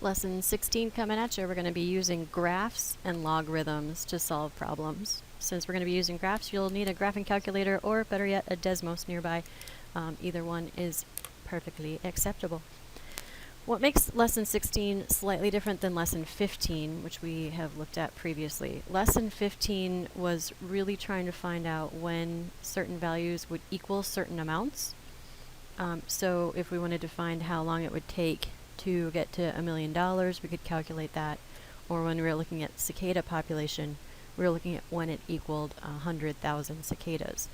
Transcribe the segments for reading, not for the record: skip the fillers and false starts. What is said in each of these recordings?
Lesson 16 coming at you. We're going to be using graphs and logarithms to solve problems. Since we're going to be using graphs, you'll need a graphing calculator or, better yet, a Desmos nearby. Either one is perfectly acceptable. What makes Lesson 16 slightly different than Lesson 15, which we have looked at previously? Lesson 15 was really trying to find out when certain values would equal certain amounts. So if we wanted to find how long it would take to get to $1 million, we could calculate that. Or when we were looking at cicada population, we were looking at when it equaled 100,000 cicadas.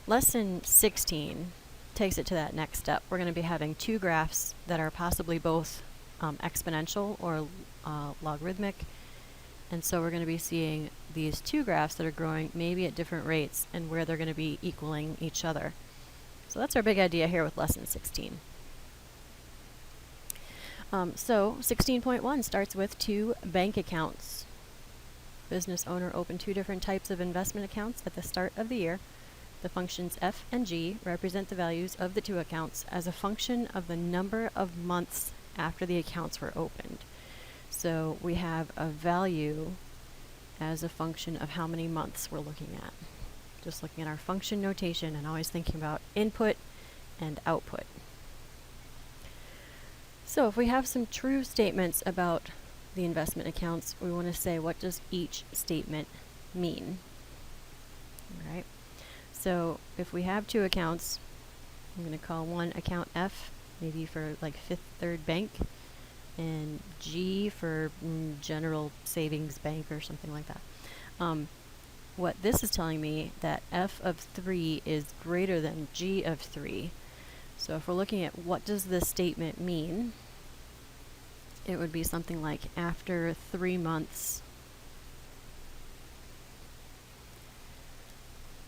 Lesson 16 takes it to that next step. We're going to be having two graphs that are possibly both exponential or logarithmic. And so we're going to be seeing these two graphs that are growing maybe at different rates and where they're going to be equaling each other. So that's our big idea here with Lesson 16. So 16.1 starts with two bank accounts. Business owner opened two different types of investment accounts at the start of the year. The functions f and g represent the values of the two accounts as a function of the number of months after the accounts were opened. So we have a value as a function of how many months we're looking at. Just looking at our function notation and always thinking about input and output. So if we have some true statements about the investment accounts, we want to say, what does each statement mean? All right. So if we have two accounts, I'm going to call one account F, maybe for like Fifth Third Bank, and G for General Savings Bank or something like that. What this is telling me that F of 3 is greater than G of 3. So if we're looking at what does this statement mean, it would be something like after 3 months,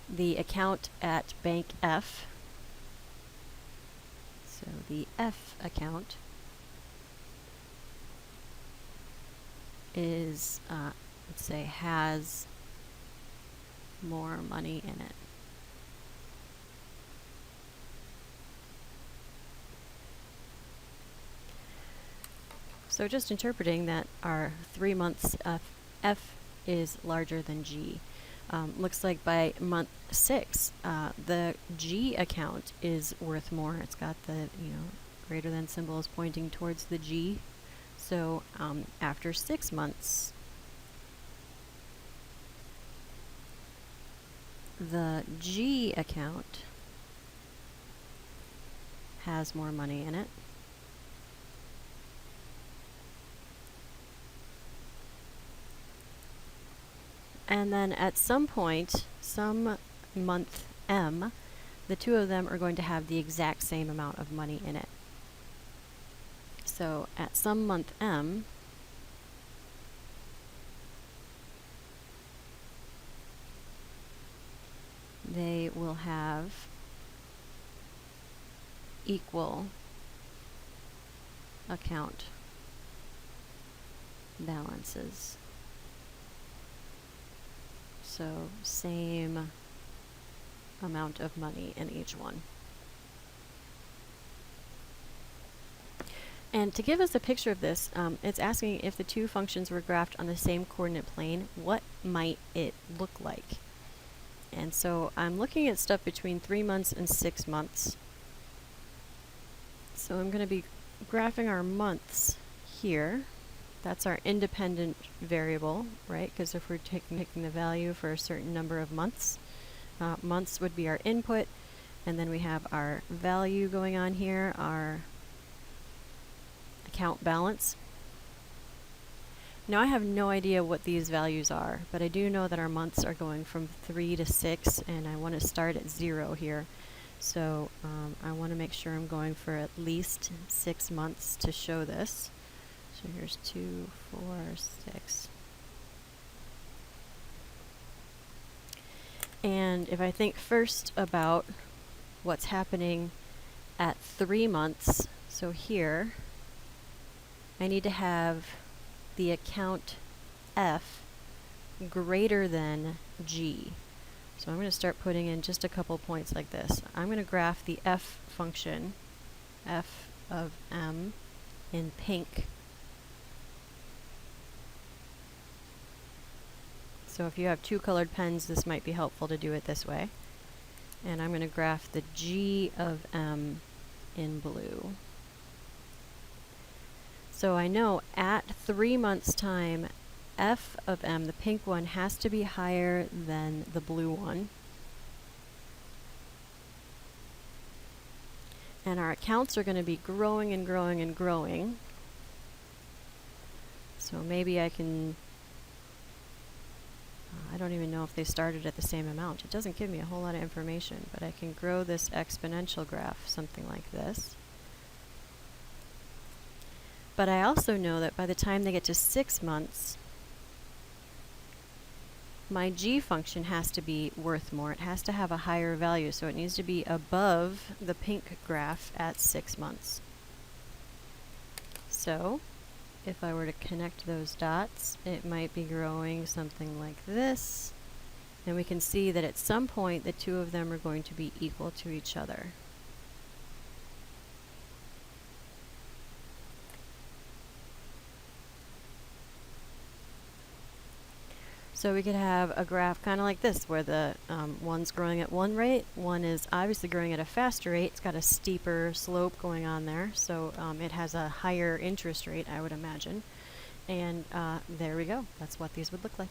the account at Bank F, so the F account, is, let's say, has more money in it. So just interpreting that our 3 months F is larger than G. Looks like by month 6, the G account is worth more. It's got the greater than symbols pointing towards the G. So after 6 months, the G account has more money in it. And then at some point, some month M, the two of them are going to have the exact same amount of money in it. So at some month M, they will have equal account balances. So same amount of money in each one. And to give us a picture of this, it's asking if the two functions were graphed on the same coordinate plane, what might it look like? And so I'm looking at stuff between 3 months and 6 months. So I'm going to be graphing our months here. That's our independent variable, right? Because if we're taking the value for a certain number of months, months would be our input, and then we have our value going on here, our account balance. Now I have no idea what these values are, but I do know that our months are going from 3 to 6, and I want to start at 0 here. So I want to make sure I'm going for at least 6 months to show this. So here's 2, 4, 6. And if I think first about what's happening at 3 months, so here, I need to have the account F greater than G. So I'm going to start putting in just a couple points like this. I'm going to graph the F function, F of M, in pink So if you have two colored pens, this might be helpful to do it this way. And I'm going to graph the G of M in blue. So I know at 3 months' time, F of M, the pink one, has to be higher than the blue one. And our accounts are going to be growing and growing and growing. So maybe I can, I don't even know if they started at the same amount. It doesn't give me a whole lot of information, but I can grow this exponential graph something like this. But I also know that by the time they get to 6 months, my G function has to be worth more. It has to have a higher value, so it needs to be above the pink graph at 6 months. So if I were to connect those dots, it might be growing something like this. And we can see that at some point the two of them are going to be equal to each other. So we could have a graph kind of like this, where the one's growing at one rate, one is obviously growing at a faster rate. It's got a steeper slope going on there, so it has a higher interest rate, I would imagine. And there we go. That's what these would look like.